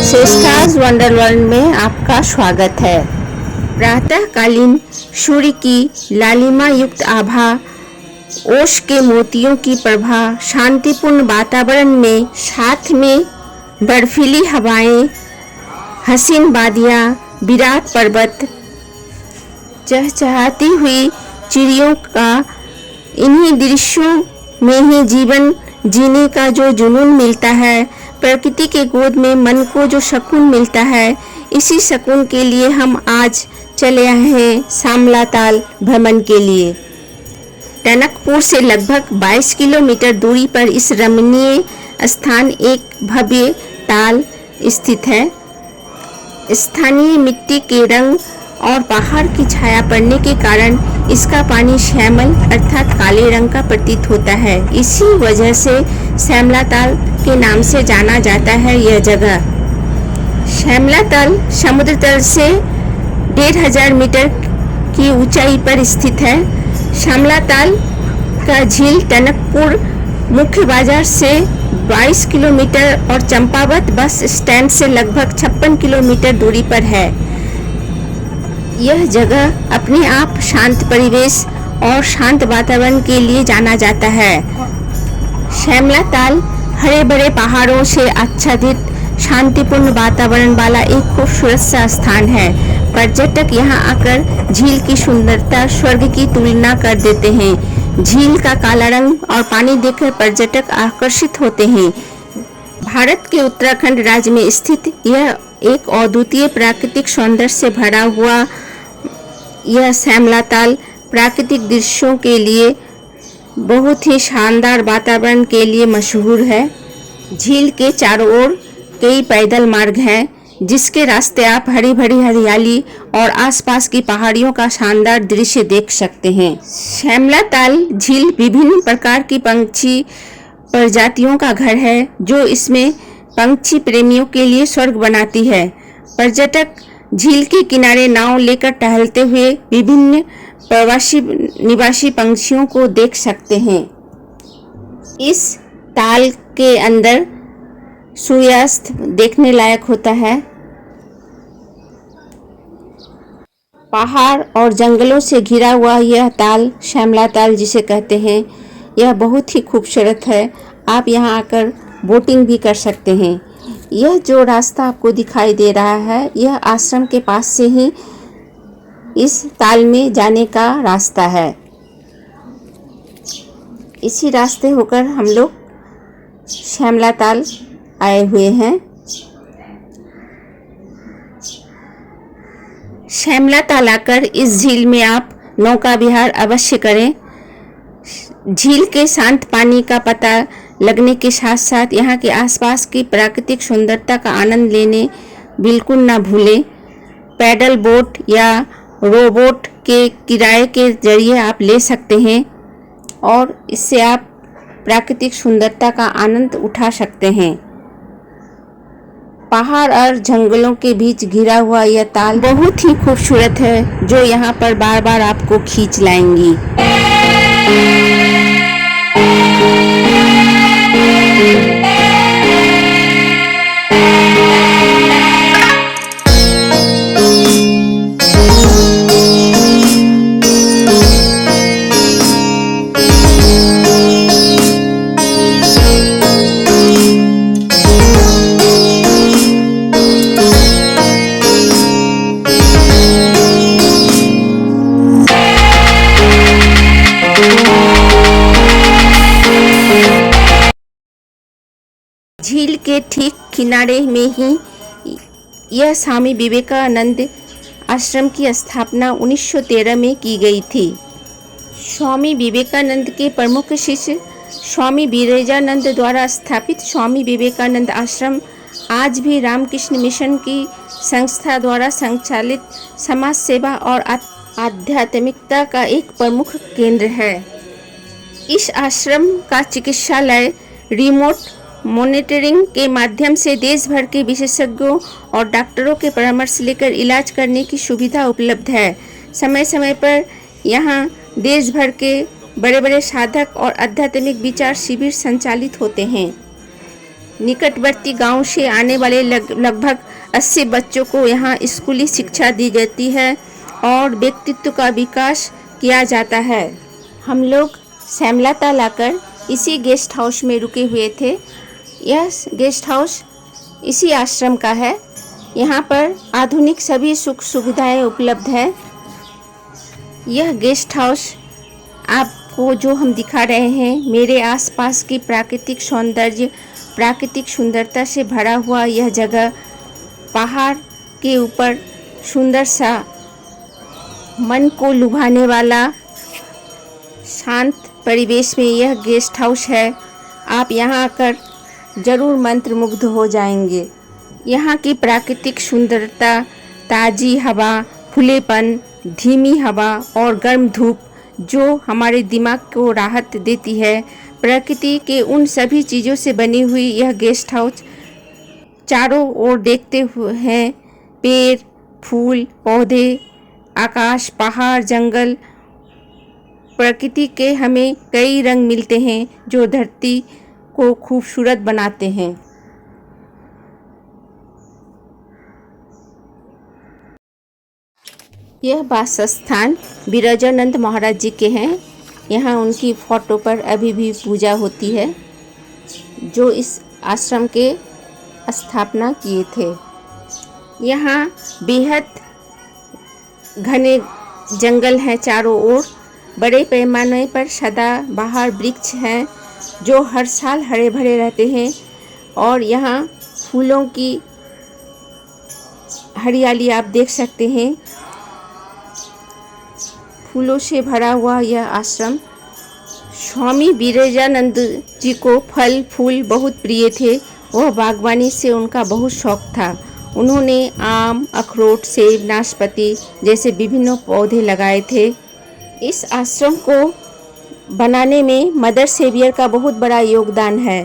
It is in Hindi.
श्रेष्ठाज वंडरवर्ल्ड में आपका स्वागत है। प्रातःकालीन सूर्य की लालिमा युक्त आभा, ओश के मोतियों की प्रभा, शांतिपूर्ण वातावरण में साथ में बर्फीली हवाएं, हसीन वादियाँ, विराट पर्वत, चहचहाती हुई चिड़ियों का, इन्हीं दृश्यों में ही जीवन जीने का जो जुनून मिलता है, प्रकृति के गोद में मन को जो सुकून मिलता है, इसी सुकून के लिए हम आज चले आए हैं शामलाताल भ्रमण के लिए। टनकपुर से लगभग 22 किलोमीटर दूरी पर इस रमणीय स्थान एक भव्य ताल स्थित है। स्थानीय मिट्टी के रंग और पहाड़ की छाया पड़ने के कारण इसका पानी श्यामल अर्थात काले रंग का प्रतीत होता है। इसी वजह से श्यामलाताल के नाम से जाना जाता है यह जगह। श्यामलाताल समुद्र तल से 1500 मीटर की ऊंचाई पर स्थित है। श्यामलाताल का झील टनकपुर मुख्य बाजार से 22 किलोमीटर और चंपावत बस स्टैंड से लगभग 56 किलोमीटर दूरी पर है। यह जगह अपने आप शांत परिवेश और शांत वातावरण के लिए जाना जाता है। श्यामलाताल हरे भरे पहाड़ों से आच्छादित शांतिपूर्ण वातावरण वाला एक खूबसूरत सा स्थान है। पर्यटक यहाँ आकर झील की सुंदरता स्वर्ग की तुलना कर देते हैं। झील का काला रंग और पानी देखकर पर्यटक आकर्षित होते हैं। भारत के उत्तराखंड राज्य में स्थित यह एक अद्वितीय प्राकृतिक सौंदर्य से भरा हुआ यह श्यामलाताल प्राकृतिक दृश्यों के लिए बहुत ही शानदार वातावरण के लिए मशहूर है। झील के चारों ओर कई पैदल मार्ग हैं, जिसके रास्ते आप हरी भरी हरियाली और आसपास की पहाड़ियों का शानदार दृश्य देख सकते हैं। श्यामलाताल झील विभिन्न प्रकार की पंछी प्रजातियों का घर है, जो इसमें पंछी प्रेमियों के लिए स्वर्ग बनाती है। पर्यटक झील के किनारे नाव लेकर टहलते हुए विभिन्न प्रवासी निवासी पंछियों को देख सकते हैं। इस ताल के अंदर सूर्यास्त देखने लायक होता है। पहाड़ और जंगलों से घिरा हुआ यह ताल श्यामलाताल जिसे कहते हैं, यह बहुत ही खूबसूरत है। आप यहाँ आकर बोटिंग भी कर सकते हैं। यह जो रास्ता आपको दिखाई दे रहा है, यह आश्रम के पास से ही इस ताल में जाने का रास्ता है। इसी रास्ते होकर हम लोग श्यामलाताल आए हुए हैं। श्यामलाताल आकर इस झील में आप नौका विहार अवश्य करें। झील के शांत पानी का पता लगने के साथ साथ यहाँ के आसपास की प्राकृतिक सुंदरता का आनंद लेने बिल्कुल ना भूलें। पैडल बोट या रोबोट के किराए के जरिए आप ले सकते हैं और इससे आप प्राकृतिक सुंदरता का आनंद उठा सकते हैं। पहाड़ और जंगलों के बीच घिरा हुआ यह ताल बहुत ही खूबसूरत है, जो यहाँ पर बार बार आपको खींच लाएंगी। झील के ठीक किनारे में ही यह स्वामी विवेकानंद आश्रम की स्थापना 1913 में की गई थी। स्वामी विवेकानंद के प्रमुख शिष्य स्वामी विरजानंद द्वारा स्थापित स्वामी विवेकानंद आश्रम आज भी रामकृष्ण मिशन की संस्था द्वारा संचालित समाज सेवा और आध्यात्मिकता का एक प्रमुख केंद्र है। इस आश्रम का चिकित्सालय रिमोट मॉनिटरिंग के माध्यम से देश भर के विशेषज्ञों और डॉक्टरों के परामर्श लेकर इलाज करने की सुविधा उपलब्ध है। समय समय पर यहाँ देश भर के बड़े बड़े साधक और आध्यात्मिक विचार शिविर संचालित होते हैं। निकटवर्ती गांव से आने वाले लगभग 80 बच्चों को यहाँ स्कूली शिक्षा दी जाती है और व्यक्तित्व का विकास किया जाता है। हम लोग श्यामलता लाकर इसी गेस्ट हाउस में रुके हुए थे। यह गेस्ट हाउस इसी आश्रम का है। यहाँ पर आधुनिक सभी सुख सुविधाएं उपलब्ध है। यह गेस्ट हाउस आपको जो हम दिखा रहे हैं, मेरे आसपास की प्राकृतिक सुंदरता से भरा हुआ यह जगह, पहाड़ के ऊपर सुंदर सा मन को लुभाने वाला शांत परिवेश में यह गेस्ट हाउस है। आप यहाँ आकर ज़रूर मंत्रमुग्ध हो जाएंगे। यहाँ की प्राकृतिक सुंदरता, ताज़ी हवा, खुलेपन, धीमी हवा और गर्म धूप जो हमारे दिमाग को राहत देती है। प्रकृति के उन सभी चीज़ों से बनी हुई यह गेस्ट हाउस चारों ओर देखते हुए हैं। पेड़, फूल, पौधे, आकाश, पहाड़, जंगल, प्रकृति के हमें कई रंग मिलते हैं जो धरती को खूबसूरत बनाते हैं। यह वासस्थान बिरजानंद महाराज जी के हैं। यहाँ उनकी फ़ोटो पर अभी भी पूजा होती है, जो इस आश्रम के स्थापना किए थे। यहाँ बेहद घने जंगल हैं चारों ओर। बड़े पैमाने पर सदाबहार वृक्ष हैं जो हर साल हरे भरे रहते हैं और यहाँ फूलों की हरियाली आप देख सकते हैं। फूलों से भरा हुआ यह आश्रम। स्वामी विरजानंद जी को फल फूल बहुत प्रिय थे। वह बागवानी से उनका बहुत शौक था। उन्होंने आम, अखरोट, सेब, नाशपाती जैसे विभिन्न पौधे लगाए थे। इस आश्रम को बनाने में मदर सेवियर का बहुत बड़ा योगदान है।